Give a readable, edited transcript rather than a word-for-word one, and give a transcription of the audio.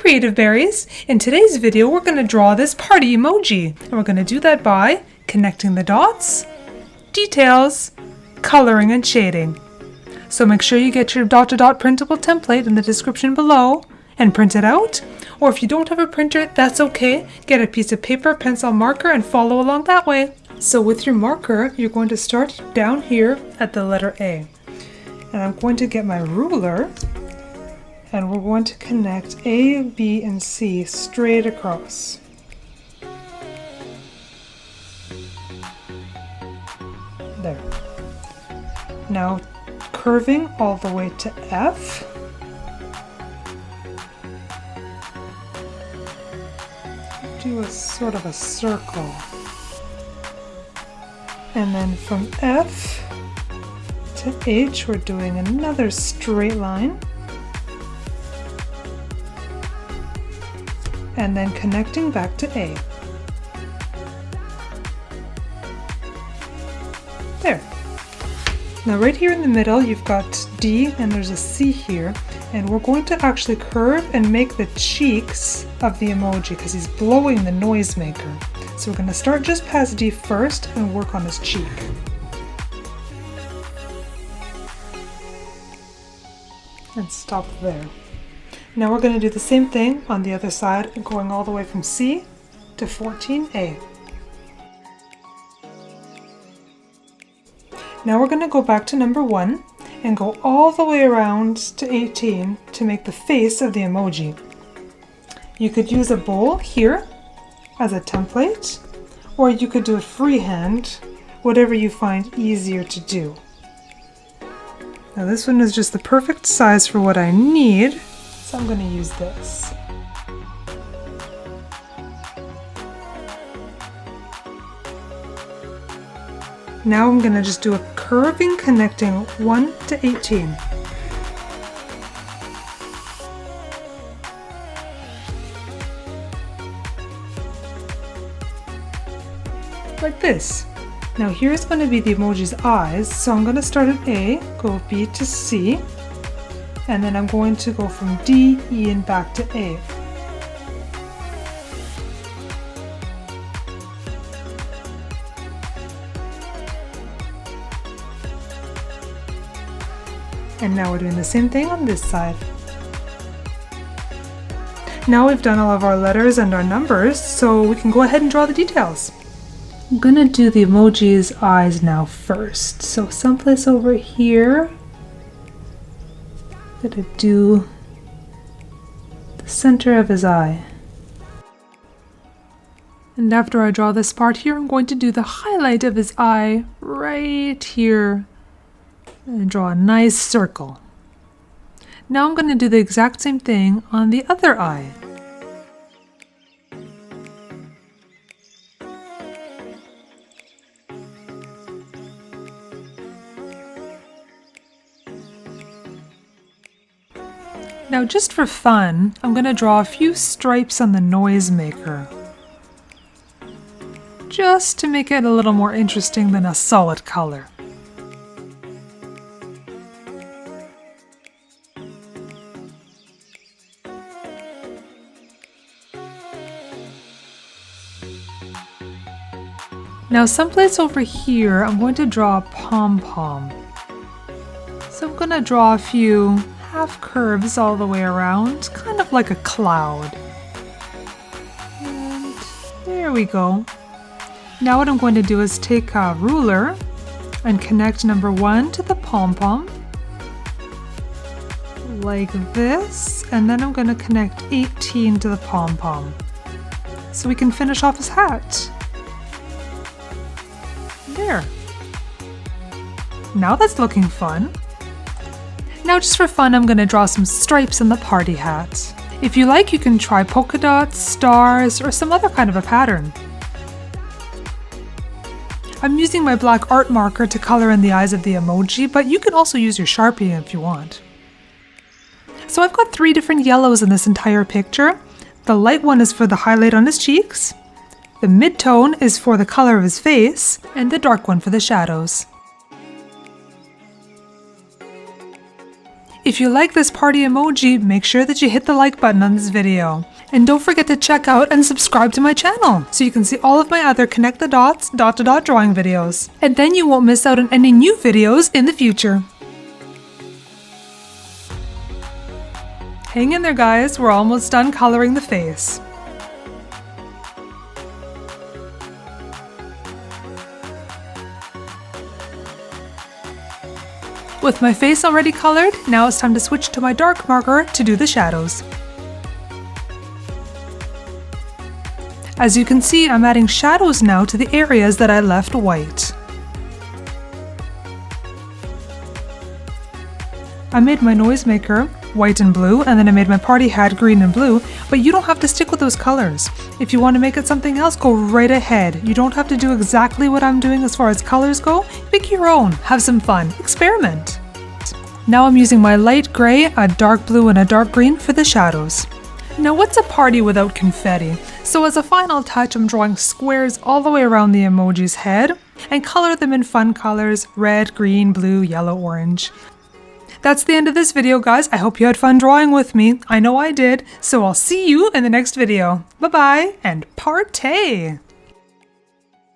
Creative Berries! In today's video we're going to draw this party emoji, and we're going to do that by connecting the dots, details, coloring and shading. So make sure you get your dot-to-dot printable template in the description below and print it out, or if you don't have a printer, that's okay. Get a piece of paper, pencil, marker and follow along that way. So with your marker, you're going to start down here at the letter A. And I'm going to get my ruler and we're going to connect A, B, and C straight across. There. Now curving all the way to F. Do a sort of a circle. And then from F to H, we're doing another straight line. And then connecting back to A. There. Now right here in the middle you've got D and there's a C here, and we're going to actually curve and make the cheeks of the emoji because he's blowing the noisemaker. So we're going to start just past D first and work on his cheek. And stop there. Now we're going to do the same thing on the other side, going all the way from C to 14A. Now we're going to go back to number 1 and go all the way around to 18 to make the face of the emoji. You could use a bowl here as a template, or you could do it freehand, whatever you find easier to do. Now this one is just the perfect size for what I need, so I'm going to use this. Now I'm going to just do a curving connecting 1 to 18. Like this. Now here's going to be the emoji's eyes, so I'm going to start at A, go B to C, and then I'm going to go from D, E, and back to A. And now we're doing the same thing on this side. Now we've done all of our letters and our numbers, so we can go ahead and draw the details. I'm gonna do the emoji's eyes now first. So someplace over here, I'm gonna do the center of his eye. And after I draw this part here, I'm going to do the highlight of his eye right here and draw a nice circle. Now I'm going to do the exact same thing on the other eye. Now just for fun, I'm going to draw a few stripes on the noisemaker, just to make it a little more interesting than a solid color. Now someplace over here, I'm going to draw a pom-pom. So I'm going to draw a few half curves all the way around, kind of like a cloud. And there we go. Now what I'm going to do is take a ruler and connect number 1 to the pom-pom, like this, and then I'm going to connect 18 to the pom-pom, so we can finish off his hat. There. Now that's looking fun. Now just for fun, I'm going to draw some stripes in the party hat. If you like, you can try polka dots, stars, or some other kind of a pattern. I'm using my black art marker to color in the eyes of the emoji, but you can also use your Sharpie if you want. So I've got 3 different yellows in this entire picture. The light one is for the highlight on his cheeks. The mid-tone is for the color of his face, and the dark one for the shadows. If you like this party emoji, make sure that you hit the like button on this video. And don't forget to check out and subscribe to my channel so you can see all of my other connect the dots dot-to-dot drawing videos. And then you won't miss out on any new videos in the future. Hang in there, guys, we're almost done coloring the face. With my face already colored, now it's time to switch to my dark marker to do the shadows. As you can see, I'm adding shadows now to the areas that I left white. I made my noisemaker white and blue, and then I made my party hat green and blue, but you don't have to stick with those colors. If you want to make it something else, go right ahead. You don't have to do exactly what I'm doing as far as colors go. Pick your own, have some fun, experiment. Now I'm using my light gray, a dark blue, and a dark green for the shadows. Now what's a party without confetti? So as a final touch, I'm drawing squares all the way around the emoji's head and color them in fun colors: red, green, blue, yellow, orange. That's the end of this video, guys. I hope you had fun drawing with me. I know I did. So I'll see you in the next video. Bye-bye and partay!